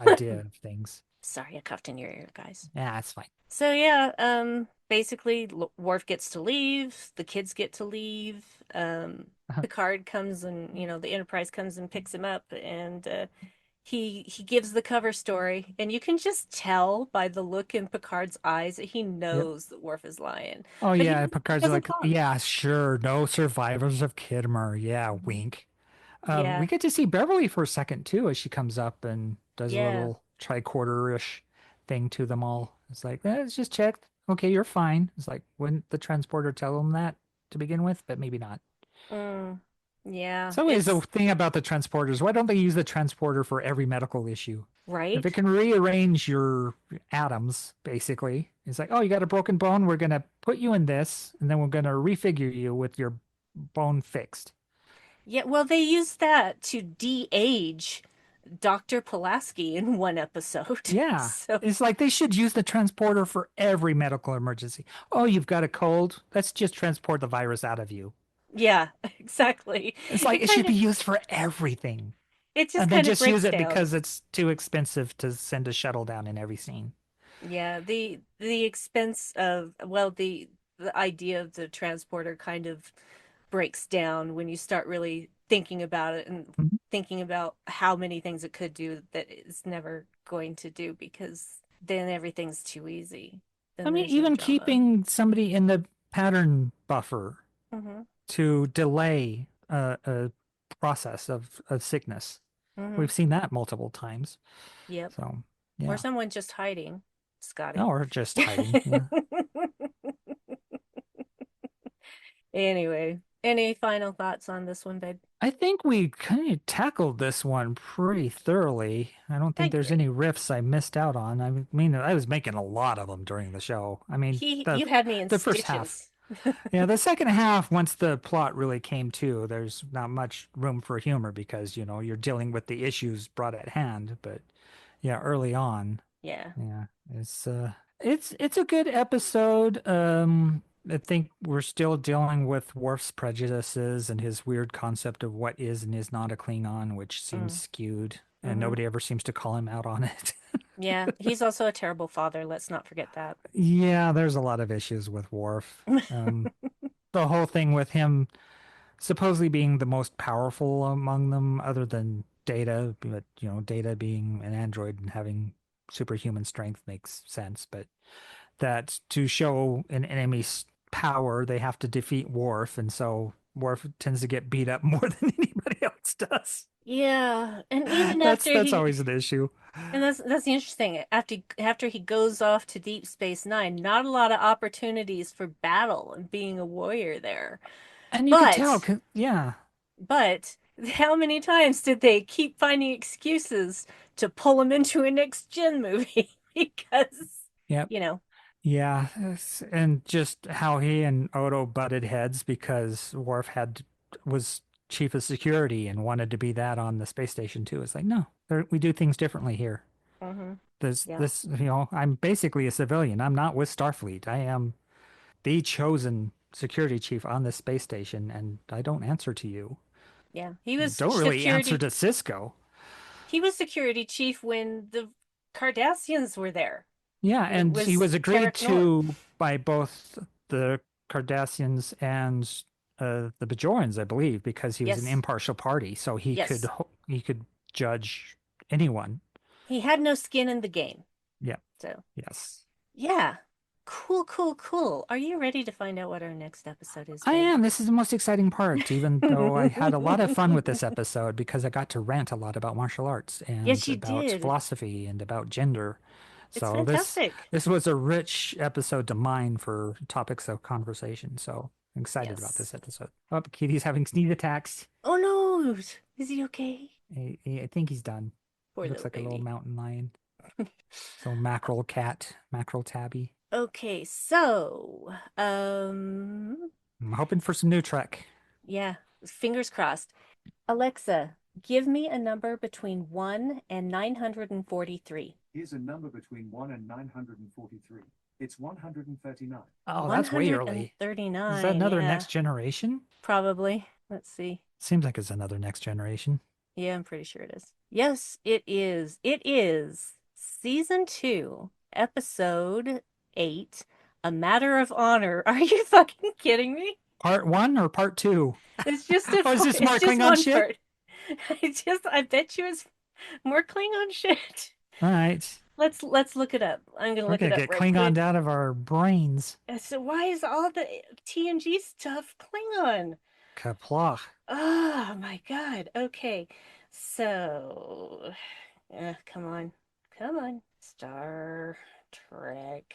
idea of things. Sorry, I coughed in your ear, guys. Yeah, that's fine. So yeah, basically Worf gets to leave, the kids get to leave. Picard comes and, the Enterprise comes and picks him up, and he gives the cover story, and you can just tell by the look in Picard's eyes that he Yep. knows that Worf is lying, Oh but yeah, he Picard's doesn't like, talk. yeah, sure, no survivors of Khitomer. Yeah, Mhm. wink. We Yeah, get to see Beverly for a second too as she comes up and does a yeah. little tricorder-ish thing to them all. It's like, it's just checked. Okay, you're fine. It's like, wouldn't the transporter tell them that to begin with? But maybe not. Mm, yeah, So is the it's thing about the transporters. Why don't they use the transporter for every medical issue? If it right. can rearrange your atoms, basically, it's like, oh, you got a broken bone. We're gonna put you in this, and then we're gonna refigure you with your bone fixed. Yeah, well, they used that to de-age Dr. Pulaski in one episode. Yeah. So, It's like they should use the transporter for every medical emergency. Oh, you've got a cold? Let's just transport the virus out of you. yeah, exactly. It's like It it should kind be of used for everything. it just And they kind of just use breaks it down. because it's too expensive to send a shuttle down in every scene. Yeah, the expense of, well, the idea of the transporter kind of breaks down when you start really thinking about it and Mhm. thinking about how many things it could do that it's never going to do, because then everything's too easy. I Then mean, there's no even drama. keeping somebody in the pattern buffer Hmm. to delay a process of sickness. Hmm. We've seen that multiple times. Yep. So, Or yeah. someone just hiding, Scotty. Or just hiding. Yeah. Anyway, any final thoughts on this one, babe? I think we kind of tackled this one pretty thoroughly. I don't I think there's any agree. riffs I missed out on. I mean, I was making a lot of them during the show. I mean, You had me in the first half. stitches. Yeah, the second half, once the plot really came to, there's not much room for humor because, you're dealing with the issues brought at hand. But yeah, early on, Yeah. yeah, it's a good episode. I think we're still dealing with Worf's prejudices and his weird concept of what is and is not a Klingon, which seems Mm. skewed, and Hmm. nobody ever seems to call him out on it. Yeah. He's also a terrible father. Let's not forget that. Yeah, there's a lot of issues with Worf. The whole thing with him supposedly being the most powerful among them, other than Data, but Data being an android and having superhuman strength makes sense, but that to show an enemy's power, they have to defeat Worf, and so Worf tends to get beat up more than anybody else does. Yeah. And even That's after that's he always an issue. and that's the interesting. After he goes off to Deep Space Nine, not a lot of opportunities for battle and being a warrior there. And you could tell, But 'cause- yeah, But how many times did they keep finding excuses to pull him into a next gen movie? Because, yep, you know, yeah, and just how he and Odo butted heads because Worf was chief of security and wanted to be that on the space station too. It's like, no, we do things differently here. hmm This, yeah, this, I'm basically a civilian. I'm not with Starfleet. I am the chosen security chief on this space station, and I don't answer to you. yeah. He was Don't really answer security. to Cisco. He was security chief when the Cardassians were there. Yeah, When it and he was was agreed Tarek North. to by both the Cardassians and the Bajorans, I believe, because he was an Yes, impartial party, so yes. he could judge anyone. He had no skin in the game. Yeah, So, yes. yeah. Cool, cool, cool. Are you ready to find out what our next episode is, I babe? am. This is the most exciting part, even though I had a lot of fun with this episode because I got to rant a lot about martial arts and Yes, you about did. philosophy and about gender. It's So fantastic. this was a rich episode to mine for topics of conversation. So I'm excited about Yes. this episode. Oh, Kitty's having sneeze attacks. Oh no, is he okay? I think he's done. He Poor looks little like a little baby. mountain lion. So mackerel cat, mackerel tabby. Okay, so, I'm hoping for some new Trek. yeah, fingers crossed. Alexa, Give me a number between 1 and 943. Here's a number between 1 and 943. It's 139. Oh, that's way early. 139. Is that another yeah, Next Generation? Probably. Let's see. Seems like it's another Next Generation. Yeah, I'm pretty sure it is. Yes, it is. It is season 2, episode 8, A Matter of Honor. Are you fucking kidding me? Part 1 or part 2? It's just a Oh, is this it's more just Klingon one shit? part. I bet you it's more Klingon shit. All right. Let's look it up. I'm gonna We're look it going to up get right Klingoned quick. out of our brains. So why is all the TNG stuff Klingon? Kapla. Oh my God. Okay. So, come on. Star Trek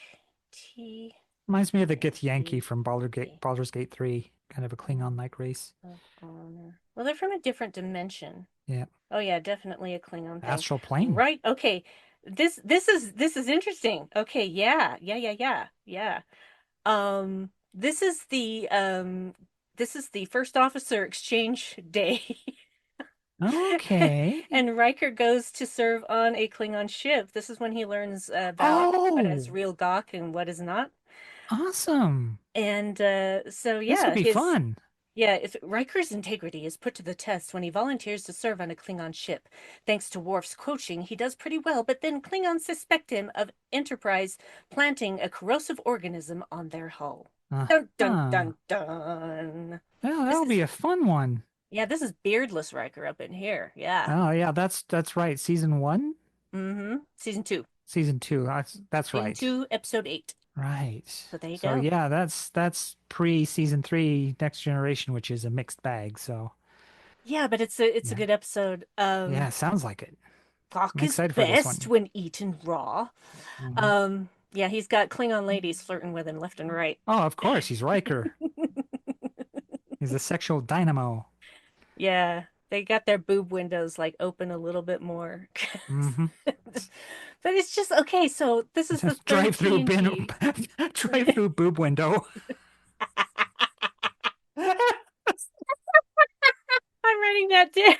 T Reminds me of the Githyanki from Baldur's Gate 3. Kind of a Klingon-like race. of Honor. Well, they're from a different dimension. Yeah. Oh yeah, definitely a Klingon thing. Astral plane. Right. Okay. This is interesting. Okay. Yeah. This is the first officer exchange day. Okay. And Riker goes to serve on a Klingon ship. This is when he learns about what is real Gok and what is not. Awesome. And so This yeah, would be fun. Yeah, if Riker's integrity is put to the test when he volunteers to serve on a Klingon ship. Thanks to Worf's coaching, he does pretty well, but then Klingons suspect him of Enterprise planting a corrosive organism on their hull. Dun dun dun dun. Well, that'll be a fun one. Yeah, this is beardless Riker up in here. Yeah. Oh yeah, that's right. Season 1? Mm-hmm. Season 2. Season 2. That's right. Season 2, episode 8. Right. So there you So go. yeah, that's pre-season 3 Next Generation, which is a mixed bag. So Yeah, but it's a yeah. good episode. Yeah, sounds like it. Gok I'm is excited for this best one. when eaten raw. Mhm. Yeah, he's got Klingon ladies flirting with him left and right. Oh, of course, he's Riker. He's a sexual dynamo. Yeah, they got their boob windows like open a little bit more. Mm-hmm. But it's just okay. So this is the third drive-through TNG. drive-through boob window. I'm writing that down.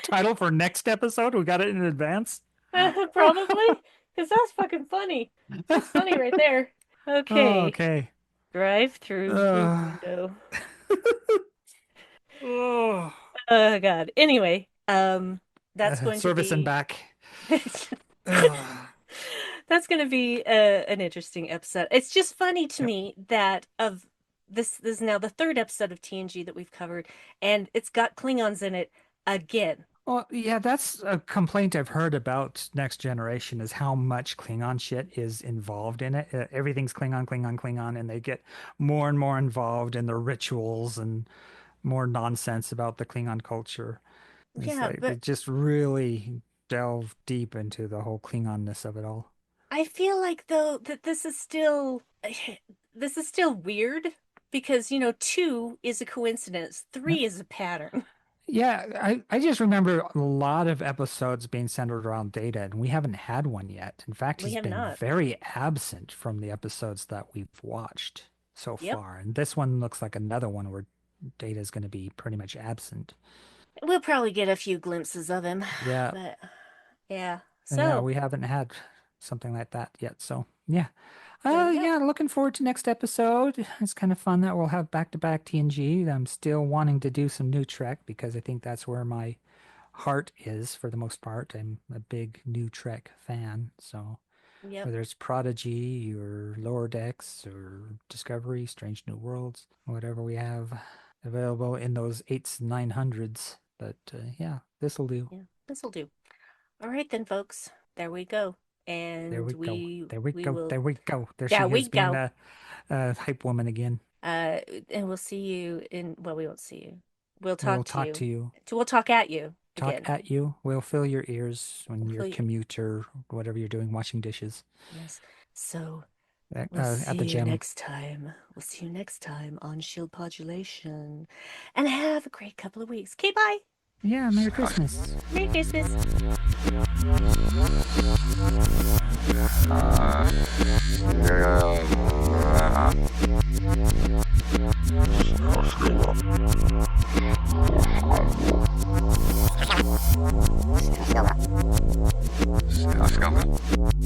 Title for next episode. We got it in advance. Probably, because that's fucking funny. That's funny right there. Okay. Oh, okay. Drive-through boob window. Oh. Oh God. Anyway, that's going service to be and back. That's going to be an interesting episode. It's just funny to me that of this is now the third episode of TNG that we've covered, and it's got Klingons in it again. Well, yeah, that's a complaint I've heard about Next Generation is how much Klingon shit is involved in it. Everything's Klingon, and they get more and more involved in the rituals and more nonsense about the Klingon culture. It's Yeah, they but just really delve deep into the whole Klingonness of it all. I feel like though that this is still weird because 2 is a coincidence, 3 is a pattern. Yeah, I just remember a lot of episodes being centered around Data, and we haven't had one yet. In fact, We he's have been not. very absent from the episodes that we've watched so Yep. far. And this one looks like another one where Data is going to be pretty much absent. We'll probably get a few glimpses of him. Yeah. But yeah. And yeah, So we haven't had something like that yet. So yeah. There you go. Yeah, looking forward to next episode. It's kind of fun that we'll have back-to-back TNG. I'm still wanting to do some new Trek because I think that's where my heart is for the most part. I'm a big new Trek fan. So Yep. whether it's Prodigy or Lower Decks or Discovery, Strange New Worlds, whatever we have available in those 8s, 900s. But yeah, this'll do. Yeah, this'll do. All right then, folks. There we go. And There we go. There we go. will, There we go. There There she we is being go. a hype woman again. And we'll see you in, well, we won't see you. We'll talk We'll to talk you. to you. We'll talk at you Talk again. at you. We'll fill your ears when We'll you're fill you- commute or whatever you're doing, washing dishes Yes. So at we'll see at the you gym. next time. We'll see you next time on Shield Podulation. And have a great couple of weeks. Okay, bye. Yeah, Merry Christmas. Merry Christmas. Yeah. coming.